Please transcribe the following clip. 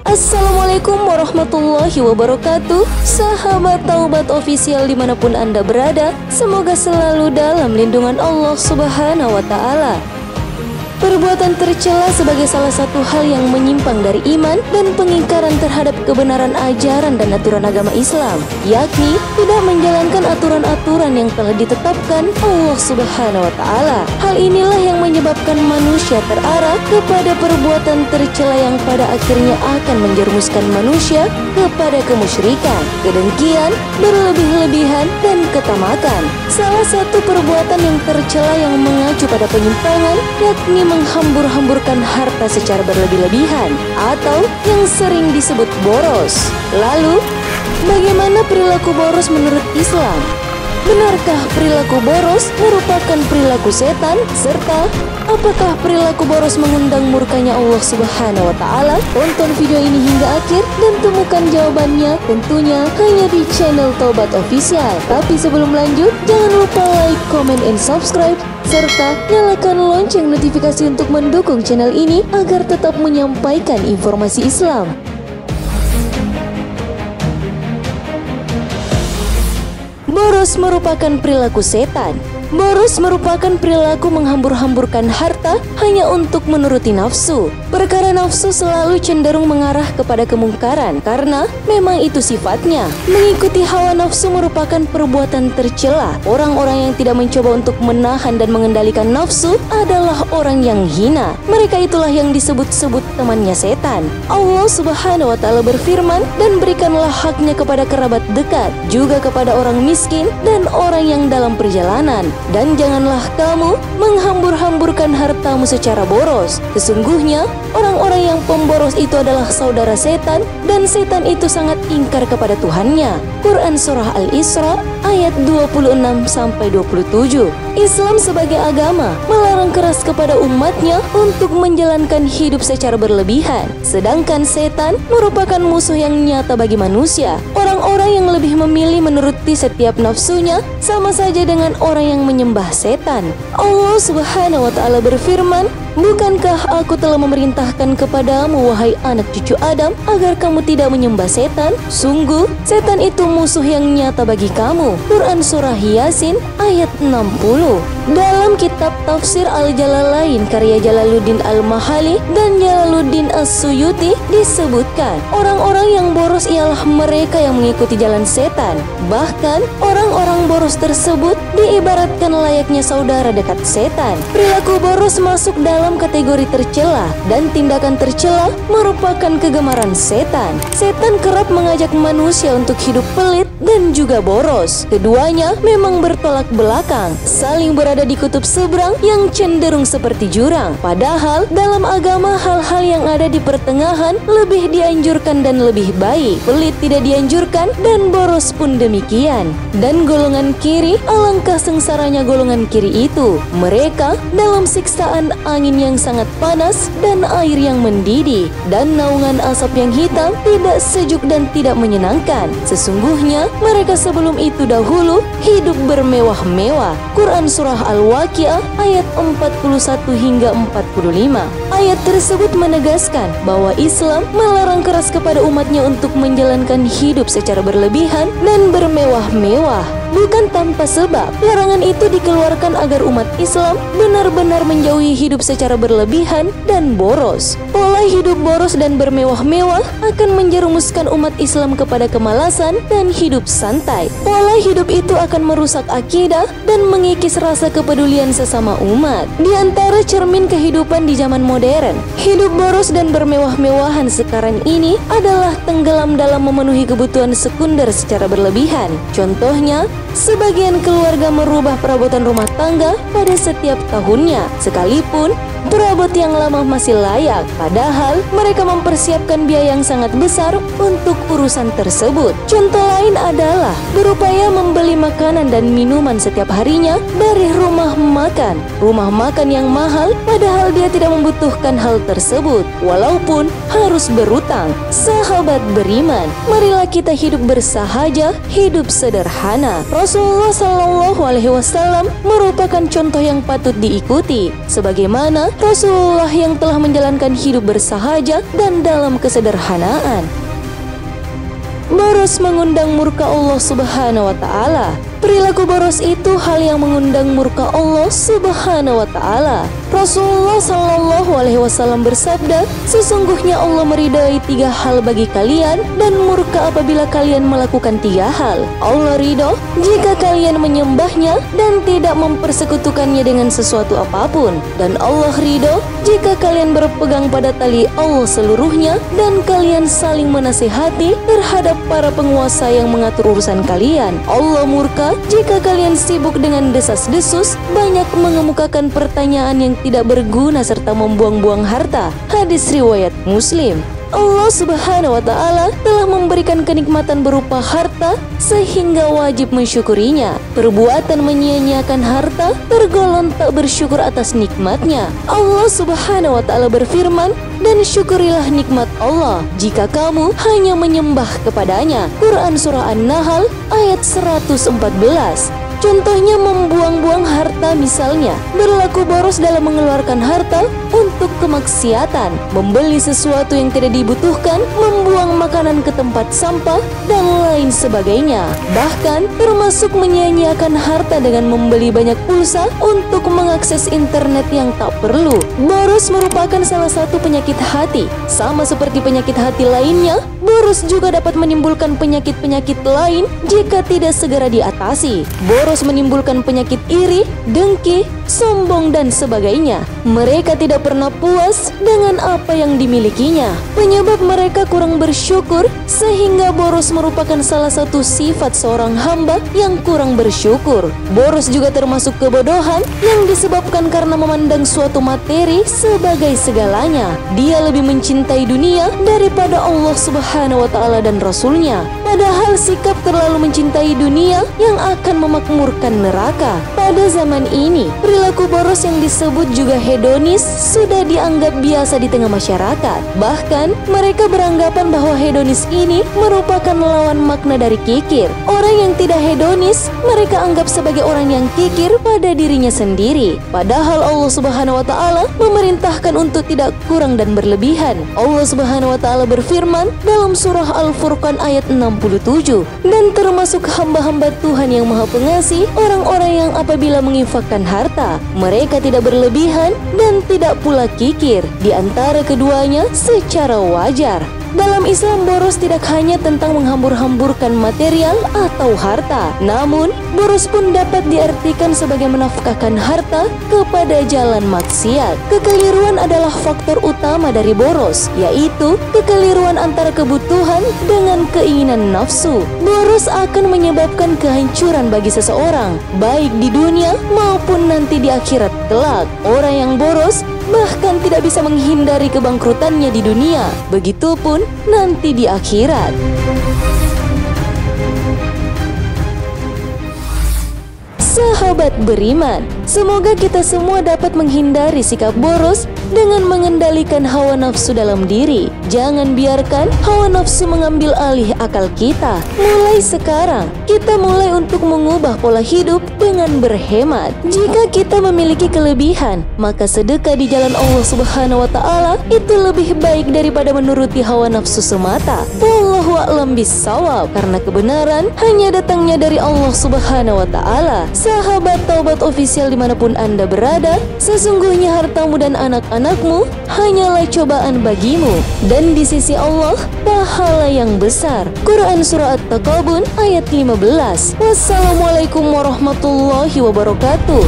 Assalamualaikum warahmatullahi wabarakatuh. Sahabat Taubat Official dimanapun Anda berada, semoga selalu dalam lindungan Allah Subhanahu wa Ta'ala. Perbuatan tercela sebagai salah satu hal yang menyimpang dari iman dan pengingkaran terhadap kebenaran ajaran dan aturan agama Islam, yakni tidak menjalankan aturan-aturan yang telah ditetapkan Allah Subhanahu wa Ta'ala. Hal inilah yang menyebabkan manusia terarah kepada perbuatan tercela yang pada akhirnya akan menjerumuskan manusia kepada kemusyrikan, kedengkian, berlebih-lebihan, dan ketamakan. Salah satu perbuatan yang tercela yang mengacu pada penyimpangan yakni menghambur-hamburkan harta secara berlebih-lebihan atau yang sering disebut boros. Lalu, bagaimana perilaku boros menurut Islam? Benarkah perilaku boros merupakan perilaku setan? Serta, apakah perilaku boros mengundang murkanya Allah Subhanahu wa Ta'ala? Tonton video ini hingga akhir dan temukan jawabannya tentunya hanya di channel Taubat Official. Tapi sebelum lanjut, jangan lupa like, comment, and subscribe serta nyalakan lonceng notifikasi untuk mendukung channel ini agar tetap menyampaikan informasi Islam. Boros merupakan perilaku setan. Boros merupakan perilaku menghambur-hamburkan harta hanya untuk menuruti nafsu. Perkara nafsu selalu cenderung mengarah kepada kemungkaran karena memang itu sifatnya. Mengikuti hawa nafsu merupakan perbuatan tercela. Orang-orang yang tidak mencoba untuk menahan dan mengendalikan nafsu adalah orang yang hina. Mereka itulah yang disebut-sebut temannya setan. Allah Subhanahu wa Ta'ala berfirman, dan berikanlah haknya kepada kerabat dekat, juga kepada orang miskin dan orang yang dalam perjalanan. Dan janganlah kamu menghambur-hamburkan hartamu secara boros. Sesungguhnya orang-orang yang pemboros itu adalah saudara setan, dan setan itu sangat ingkar kepada Tuhannya. Quran Surah Al-Isra ayat 26-27. Islam sebagai agama melarang keras kepada umatnya untuk menjalankan hidup secara berlebihan. Sedangkan setan merupakan musuh yang nyata bagi manusia. Orang-orang yang lebih memilih menuruti setiap nafsunya sama saja dengan orang yang menyembah setan. Allah Subhanahu wa Ta'ala berfirman, bukankah aku telah memerintahkan kepadamu, wahai anak cucu Adam, agar kamu tidak menyembah setan? Sungguh, setan itu musuh yang nyata bagi kamu. Quran Surah Yasin ayat 60. Dalam kitab Tafsir Al-Jalalain karya Jalaluddin Al-Mahali dan Jalaluddin As-Suyuti disebutkan, orang-orang yang boros ialah mereka yang mengikuti jalan setan. Bahkan, orang-orang boros tersebut diibaratkan layaknya saudara dekat setan. Perilaku boros masuk dalam kategori tercela, dan tindakan tercela merupakan kegemaran setan. Setan kerap mengajak manusia untuk hidup pelit dan juga boros. Keduanya memang bertolak belakang, saling berada di kutub seberang yang cenderung seperti jurang. Padahal dalam agama hal-hal yang ada di pertengahan lebih dianjurkan dan lebih baik. Pelit tidak dianjurkan dan boros pun demikian. Dan golongan kiri, alangkah sengsaranya golongan kiri itu. Mereka dalam siksaan angin yang sangat panas dan air yang mendidih, dan naungan asap yang hitam, tidak sejuk dan tidak menyenangkan. Sesungguhnya mereka sebelum itu dahulu hidup bermewah-mewah. Quran Surah Al-Waqiah ayat 41 hingga 45. Ayat tersebut menegaskan bahwa Islam melarang keras kepada umatnya untuk menjalankan hidup secara berlebihan dan bermewah-mewah. Bukan tanpa sebab, larangan itu dikeluarkan agar umat Islam benar-benar menjauhi hidup secara berlebihan dan boros. Pola hidup boros dan bermewah-mewah akan menjerumuskan umat Islam kepada kemalasan dan hidup santai. Pola hidup itu akan merusak akidah dan mengikis rasa kepedulian sesama umat. Di antara cermin kehidupan di zaman modern, hidup boros dan bermewah-mewahan sekarang ini adalah tenggelam dalam memenuhi kebutuhan sekunder secara berlebihan. Contohnya, sebagian keluarga merubah perabotan rumah tangga pada setiap tahunnya, sekalipun perabot yang lama masih layak, padahal mereka mempersiapkan biaya yang sangat besar untuk urusan tersebut. Contoh lain adalah berupaya membeli makanan dan minuman setiap harinya dari rumah makan yang mahal, padahal dia tidak membutuhkan hal tersebut, walaupun harus berutang. Sahabat beriman, marilah kita hidup bersahaja, hidup sederhana. Rasulullah SAW merupakan contoh yang patut diikuti, sebagaimana Rasulullah yang telah menjalankan hidup bersahaja dan dalam kesederhanaan. Boros mengundang murka Allah Subhanahu wa Ta'ala. Perilaku boros itu hal yang mengundang murka Allah Subhanahu wa Ta'ala. Rasulullah Shallallahu Alaihi Wasallam bersabda, sesungguhnya Allah meridai 3 hal bagi kalian dan murka apabila kalian melakukan 3 hal. Allah ridho jika kalian menyembahnya dan tidak mempersekutukannya dengan sesuatu apapun, dan Allah ridho jika kalian berpegang pada tali Allah seluruhnya dan kalian saling menasihati terhadap para penguasa yang mengatur urusan kalian. Allah murka jika kalian sibuk dengan desas-desus, banyak mengemukakan pertanyaan yang tidak berguna serta membuang-buang harta. Hadis riwayat Muslim. Allah Subhanahu wa Ta'ala telah memberikan kenikmatan berupa harta sehingga wajib mensyukurinya. Perbuatan menyia-nyiakan harta tergolong tak bersyukur atas nikmatnya. Allah Subhanahu wa Ta'ala berfirman, dan syukurilah nikmat Allah jika kamu hanya menyembah kepadanya. Quran Surah An-Nahl ayat 114. Contohnya membuang-buang harta, misalnya berlaku boros dalam mengeluarkan harta untuk kemaksiatan, membeli sesuatu yang tidak dibutuhkan, membuang makanan ke tempat sampah, dan lain sebagainya. Bahkan termasuk menyia-nyiakan harta dengan membeli banyak pulsa untuk mengakses internet yang tak perlu. Boros merupakan salah satu penyakit hati. Sama seperti penyakit hati lainnya, boros juga dapat menimbulkan penyakit-penyakit lain jika tidak segera diatasi. Boros menimbulkan penyakit iri, dengki, sombong, dan sebagainya. Mereka tidak pernah puas dengan apa yang dimilikinya. Penyebab mereka kurang bersyukur, sehingga boros merupakan salah satu sifat seorang hamba yang kurang bersyukur. Boros juga termasuk kebodohan yang disebabkan karena memandang suatu materi sebagai segalanya. Dia lebih mencintai dunia daripada Allah Subhanahu wa Ta'ala dan Rasulnya. Padahal sikap terlalu mencintai dunia yang akan memakmurkan neraka. Pada zaman ini, perilaku boros yang disebut juga hedonis sudah dianggap biasa di tengah masyarakat. Bahkan, mereka beranggapan bahwa hedonis ini merupakan lawan makna dari kikir. Orang yang tidak hedonis, mereka anggap sebagai orang yang kikir pada dirinya sendiri. Padahal Allah Subhanahu wa Ta'ala memerintahkan untuk tidak kurang dan berlebihan. Allah Subhanahu wa Ta'ala berfirman dalam surah Al-Furqan ayat 67, dan termasuk hamba-hamba Tuhan yang Maha Pengasih, orang-orang yang apabila menginfakkan harta, mereka tidak berlebihan dan tidak pula kikir, di antara keduanya secara wajar. Dalam Islam, boros tidak hanya tentang menghambur-hamburkan material atau harta. Namun, boros pun dapat diartikan sebagai menafkahkan harta kepada jalan maksiat. Kekeliruan adalah faktor utama dari boros, yaitu kekeliruan antara kebutuhan dengan keinginan nafsu. Boros akan menyebabkan kehancuran bagi seseorang, baik di dunia maupun nanti di akhirat kelak. Orang yang boros bahkan tidak bisa menghindari kebangkrutannya di dunia, begitupun nanti di akhirat. Sahabat beriman, semoga kita semua dapat menghindari sikap boros dengan mengendalikan hawa nafsu dalam diri. Jangan biarkan hawa nafsu mengambil alih akal kita. Mulai sekarang, kita mulai untuk mengubah pola hidup dengan berhemat. Jika kita memiliki kelebihan, maka sedekah di jalan Allah Subhanahu wa Ta'ala itu lebih baik daripada menuruti hawa nafsu semata. Wallahu a'lam bissawab, karena kebenaran hanya datangnya dari Allah Subhanahu wa Ta'ala. Sahabat Taubat Official dimanapun Anda berada, sesungguhnya hartamu dan anak-anakmu hanyalah cobaan bagimu, dan di sisi Allah pahala yang besar. Quran Surah At-Taqabun ayat 15. Wassalamualaikum warahmatullahi wabarakatuh.